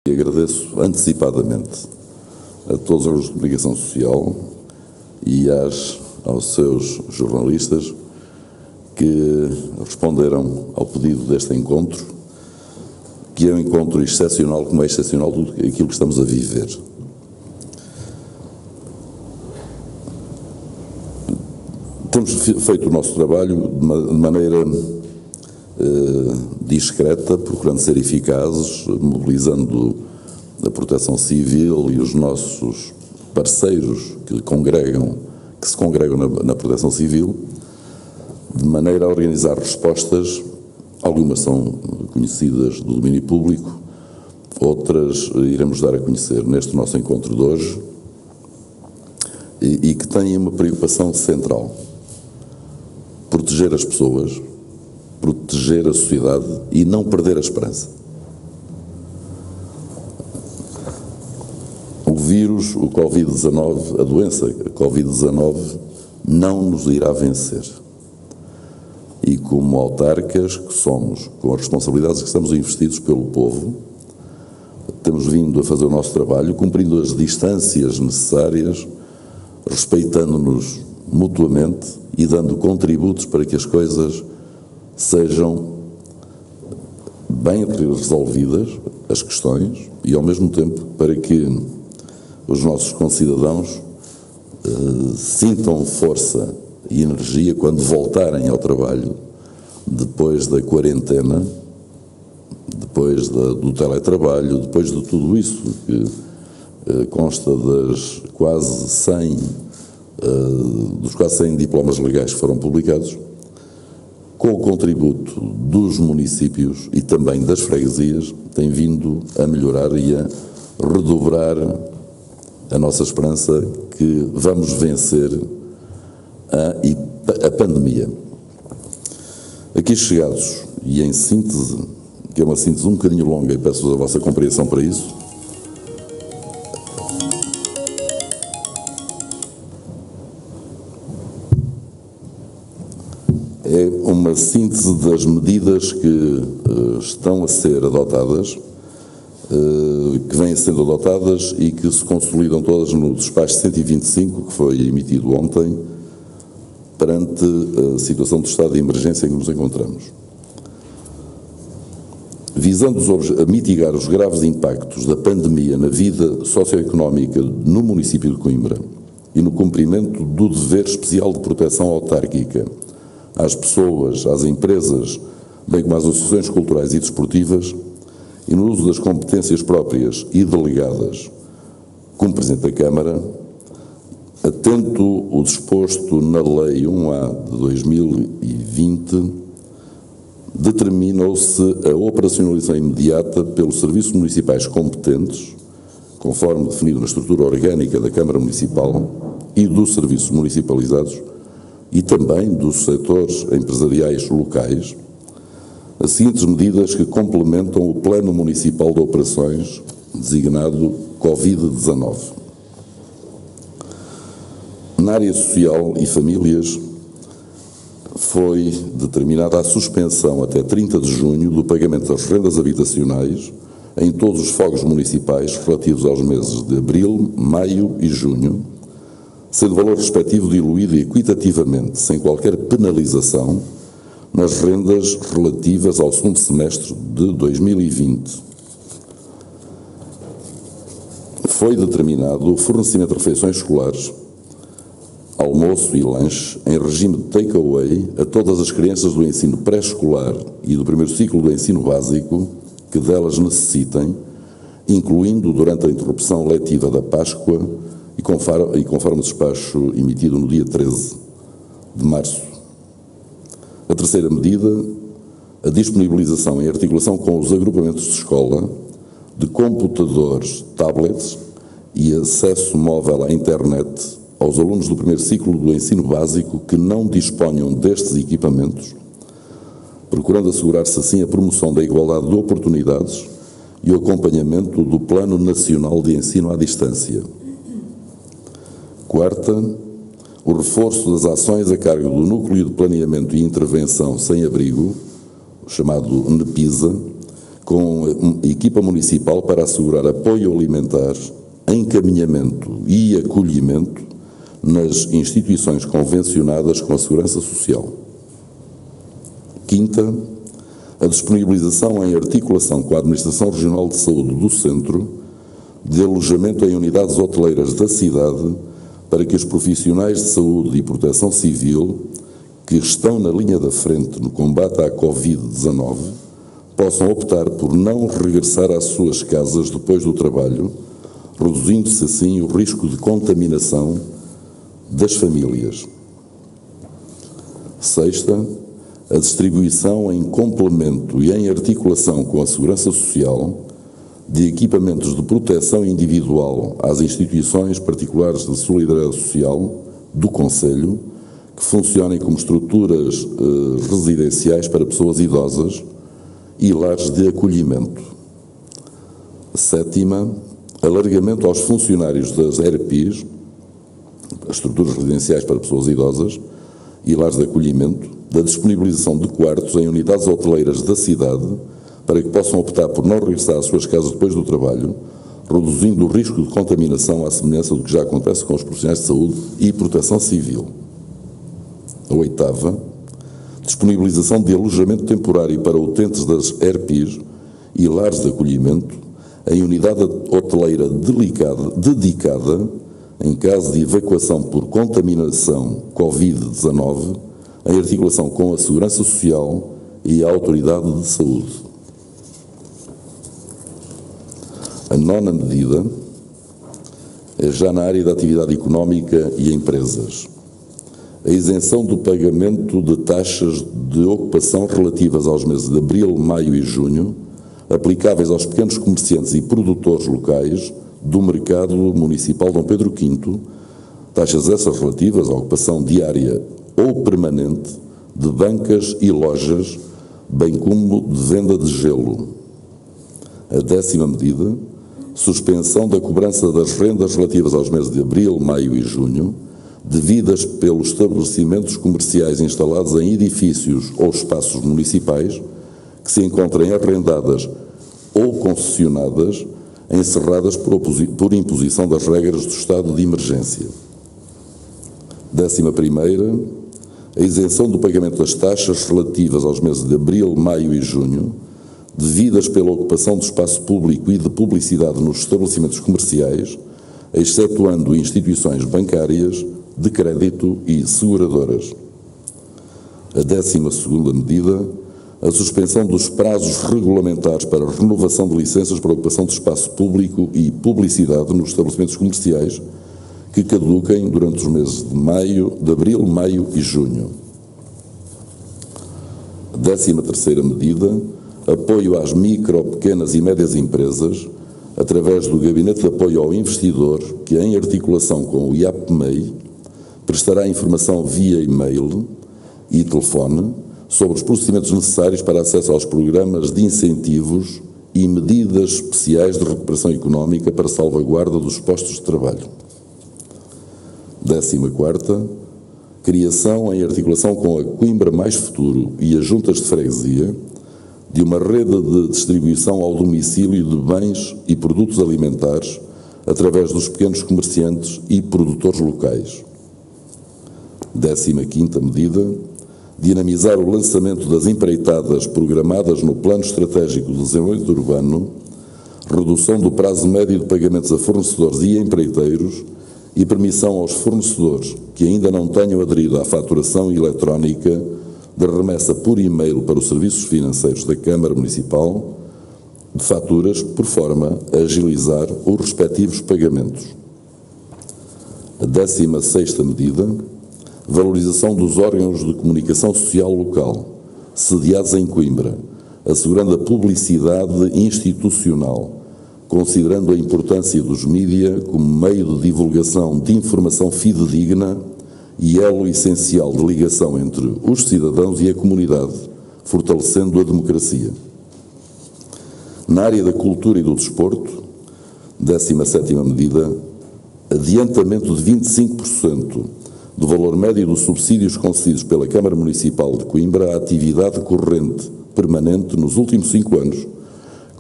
E agradeço antecipadamente a todos os órgãos de comunicação social e aos seus jornalistas que responderam ao pedido deste encontro, que é um encontro excepcional, como é excepcional tudo aquilo que estamos a viver. Temos feito o nosso trabalho de maneira discreta, procurando ser eficazes, mobilizando a Proteção Civil e os nossos parceiros que se congregam na Proteção Civil, de maneira a organizar respostas. Algumas são conhecidas do domínio público, outras iremos dar a conhecer neste nosso encontro de hoje e que têm uma preocupação central: proteger as pessoas, proteger a sociedade e não perder a esperança. O vírus, o Covid-19, a doença Covid-19 não nos irá vencer. E como autarcas que somos, com as responsabilidades que estamos investidos pelo povo, temos vindo a fazer o nosso trabalho, cumprindo as distâncias necessárias, respeitando-nos mutuamente e dando contributos para que as coisas sejam bem resolvidas, as questões, e ao mesmo tempo para que os nossos concidadãos sintam força e energia quando voltarem ao trabalho, depois da quarentena, depois do teletrabalho, depois de tudo isso que consta dos quase 100 diplomas legais que foram publicados, com o contributo dos municípios e também das freguesias, tem vindo a melhorar e a redobrar a nossa esperança que vamos vencer a pandemia. Aqui chegados, e em síntese, que é uma síntese um bocadinho longa, e peço-vos a vossa compreensão para isso, é uma síntese das medidas que estão a ser adotadas, que vêm sendo adotadas e que se consolidam todas no despacho 125, que foi emitido ontem, perante a situação de estado de emergência em que nos encontramos. Visando a mitigar os graves impactos da pandemia na vida socioeconómica no município de Coimbra e no cumprimento do dever especial de proteção autárquica às pessoas, às empresas, bem como às associações culturais e desportivas, e no uso das competências próprias e delegadas, como Presidente da Câmara, atento o disposto na Lei 1A de 2020, determinou-se a operacionalização imediata pelos serviços municipais competentes, conforme definido na estrutura orgânica da Câmara Municipal e dos serviços municipalizados, e também dos setores empresariais locais, as seguintes medidas que complementam o Plano Municipal de Operações, designado Covid-19. Na área social e famílias, foi determinada a suspensão até 30 de junho do pagamento das rendas habitacionais em todos os fogos municipais relativos aos meses de abril, maio e junho, sendo o valor respectivo diluído equitativamente, sem qualquer penalização, nas rendas relativas ao segundo semestre de 2020. Foi determinado o fornecimento de refeições escolares, almoço e lanche, em regime de take-away a todas as crianças do ensino pré-escolar e do primeiro ciclo do ensino básico que delas necessitem, incluindo durante a interrupção letiva da Páscoa e conforme o despacho emitido no dia 13 de março. A terceira medida, a disponibilização em articulação com os agrupamentos de escola de computadores, tablets e acesso móvel à internet aos alunos do primeiro ciclo do ensino básico que não disponham destes equipamentos, procurando assegurar-se assim a promoção da igualdade de oportunidades e o acompanhamento do Plano Nacional de Ensino à Distância. Quarta, o reforço das ações a cargo do Núcleo de Planeamento e Intervenção Sem Abrigo, chamado NEPISA, com equipa municipal para assegurar apoio alimentar, encaminhamento e acolhimento nas instituições convencionadas com a Segurança Social. Quinta, a disponibilização em articulação com a Administração Regional de Saúde do Centro de alojamento em unidades hoteleiras da cidade para que os profissionais de saúde e proteção civil que estão na linha da frente no combate à Covid-19 possam optar por não regressar às suas casas depois do trabalho, reduzindo-se assim o risco de contaminação das famílias. Sexta, a distribuição em complemento e em articulação com a Segurança Social de equipamentos de proteção individual às instituições particulares de solidariedade social do Concelho, que funcionem como estruturas residenciais para pessoas idosas e lares de acolhimento. Sétima, alargamento aos funcionários das ERPIs, as estruturas residenciais para pessoas idosas e lares de acolhimento, da disponibilização de quartos em unidades hoteleiras da cidade para que possam optar por não regressar às suas casas depois do trabalho, reduzindo o risco de contaminação à semelhança do que já acontece com os profissionais de saúde e proteção civil. A oitava, disponibilização de alojamento temporário para utentes das ERPIs e lares de acolhimento em unidade hoteleira dedicada em caso de evacuação por contaminação Covid-19, em articulação com a Segurança Social e a Autoridade de Saúde. A nona medida é já na área da atividade económica e empresas. A isenção do pagamento de taxas de ocupação relativas aos meses de abril, maio e junho, aplicáveis aos pequenos comerciantes e produtores locais do mercado municipal Dom Pedro V, taxas essas relativas à ocupação diária ou permanente de bancas e lojas, bem como de venda de gelo. A 10ª medida, suspensão da cobrança das rendas relativas aos meses de abril, maio e junho, devidas pelos estabelecimentos comerciais instalados em edifícios ou espaços municipais que se encontrem arrendadas ou concessionadas, encerradas por imposição das regras do estado de emergência. 11ª, a isenção do pagamento das taxas relativas aos meses de abril, maio e junho, devidas pela ocupação do espaço público e de publicidade nos estabelecimentos comerciais, excetuando instituições bancárias, de crédito e seguradoras. A 12ª medida, a suspensão dos prazos regulamentares para a renovação de licenças para ocupação de espaço público e publicidade nos estabelecimentos comerciais que caduquem durante os meses de abril, maio e junho. A 13ª medida, apoio às micro, pequenas e médias empresas, através do Gabinete de Apoio ao Investidor, que em articulação com o IAPMEI, prestará informação via e-mail e telefone sobre os procedimentos necessários para acesso aos programas de incentivos e medidas especiais de recuperação económica para salvaguarda dos postos de trabalho. 14ª, criação em articulação com a Coimbra Mais Futuro e as juntas de freguesia de uma rede de distribuição ao domicílio de bens e produtos alimentares através dos pequenos comerciantes e produtores locais. 15ª medida, dinamizar o lançamento das empreitadas programadas no Plano Estratégico de Desenvolvimento Urbano, redução do prazo médio de pagamentos a fornecedores e empreiteiros e permissão aos fornecedores que ainda não tenham aderido à faturação eletrónica de remessa por e-mail para os serviços financeiros da Câmara Municipal de faturas, por forma a agilizar os respectivos pagamentos. A 16ª medida, valorização dos órgãos de comunicação social local, sediados em Coimbra, assegurando a publicidade institucional, considerando a importância dos mídia como meio de divulgação de informação fidedigna e elo essencial de ligação entre os cidadãos e a comunidade, fortalecendo a democracia. Na área da cultura e do desporto, 17ª medida, adiantamento de 25% do valor médio dos subsídios concedidos pela Câmara Municipal de Coimbra à atividade corrente permanente nos últimos 5 anos,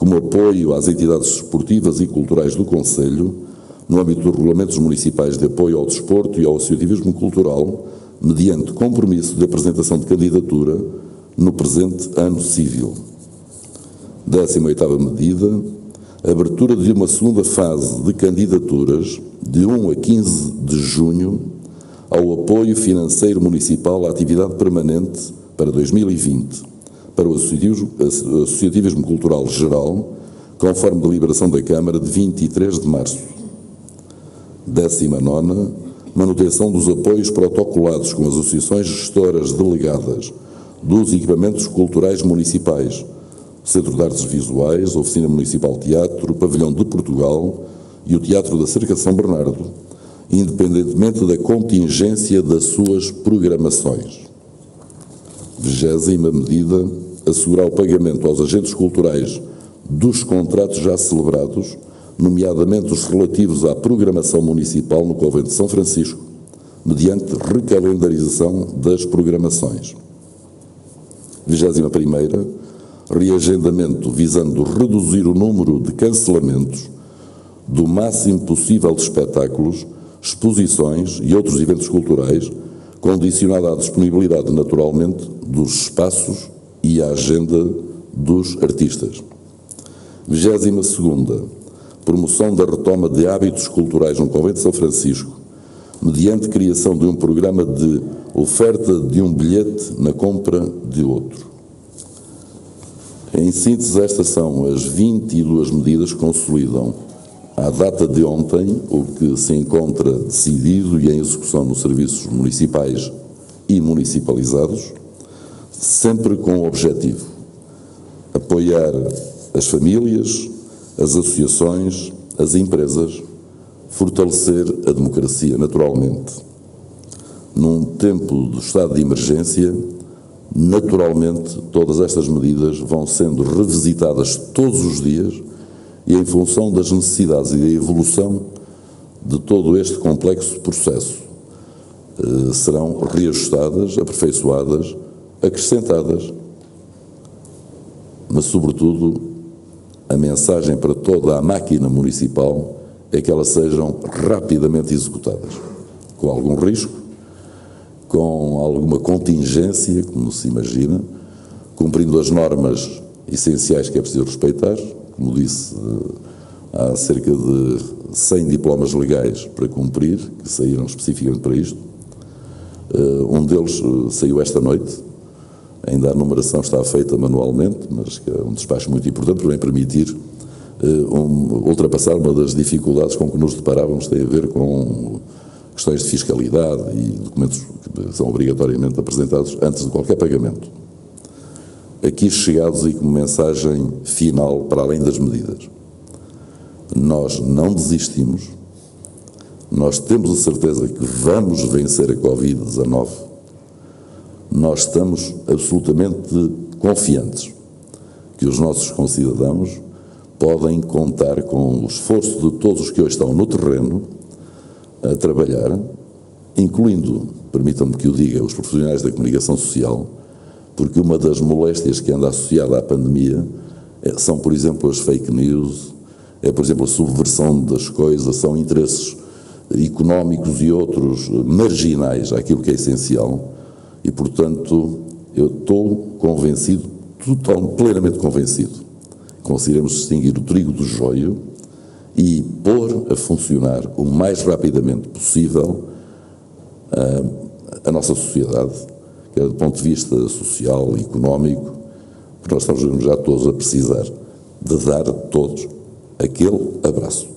como apoio às entidades esportivas e culturais do Concelho, no âmbito dos regulamentos municipais de apoio ao desporto e ao associativismo cultural, mediante compromisso de apresentação de candidatura no presente ano civil. 18ª medida, abertura de uma segunda fase de candidaturas de 1 a 15 de junho ao apoio financeiro municipal à atividade permanente para 2020, para o associativismo cultural geral, conforme deliberação da Câmara de 23 de março. 19ª, manutenção dos apoios protocolados com as associações gestoras delegadas dos equipamentos culturais municipais, Centro de Artes Visuais, Oficina Municipal Teatro, Pavilhão de Portugal e o Teatro da Cerca de São Bernardo, independentemente da contingência das suas programações. 20ª medida, assegurar o pagamento aos agentes culturais dos contratos já celebrados, nomeadamente os relativos à programação municipal no Convento de São Francisco, mediante recalendarização das programações. 21ª, reagendamento visando reduzir o número de cancelamentos do máximo possível de espetáculos, exposições e outros eventos culturais, condicionada à disponibilidade, naturalmente, dos espaços e à agenda dos artistas. 22ª, promoção da retoma de hábitos culturais no Convento de São Francisco, mediante criação de um programa de oferta de um bilhete na compra de outro. Em síntese, estas são as 22 medidas que consolidam, à data de ontem, o que se encontra decidido e em execução nos serviços municipais e municipalizados, sempre com o objetivo de apoiar as famílias, as associações, as empresas, fortalecer a democracia, naturalmente. Num tempo do estado de emergência, naturalmente, todas estas medidas vão sendo revisitadas todos os dias e em função das necessidades e da evolução de todo este complexo processo. Serão reajustadas, aperfeiçoadas, acrescentadas, mas, sobretudo, a mensagem para toda a máquina municipal é que elas sejam rapidamente executadas, com algum risco, com alguma contingência, como se imagina, cumprindo as normas essenciais que é preciso respeitar. Como disse, há cerca de 100 diplomas legais para cumprir, que saíram especificamente para isto. Um deles saiu esta noite, ainda a numeração está feita manualmente, mas que é um despacho muito importante para permitir ultrapassar uma das dificuldades com que nos deparávamos, tem a ver com questões de fiscalidade e documentos que são obrigatoriamente apresentados antes de qualquer pagamento. Aqui chegados e como mensagem final, para além das medidas, nós não desistimos, nós temos a certeza que vamos vencer a Covid-19, nós estamos absolutamente confiantes que os nossos concidadãos podem contar com o esforço de todos os que hoje estão no terreno a trabalhar, incluindo, permitam-me que o diga, os profissionais da comunicação social, porque uma das moléstias que anda associada à pandemia são, por exemplo, as fake news, por exemplo, a subversão das coisas, são interesses económicos e outros marginais àquilo que é essencial e, portanto, eu estou convencido, plenamente convencido, conseguiremos distinguir o trigo do joio e pôr a funcionar o mais rapidamente possível a nossa sociedade, quer do ponto de vista social e económico, porque nós estamos já todos a precisar de dar a todos aquele abraço.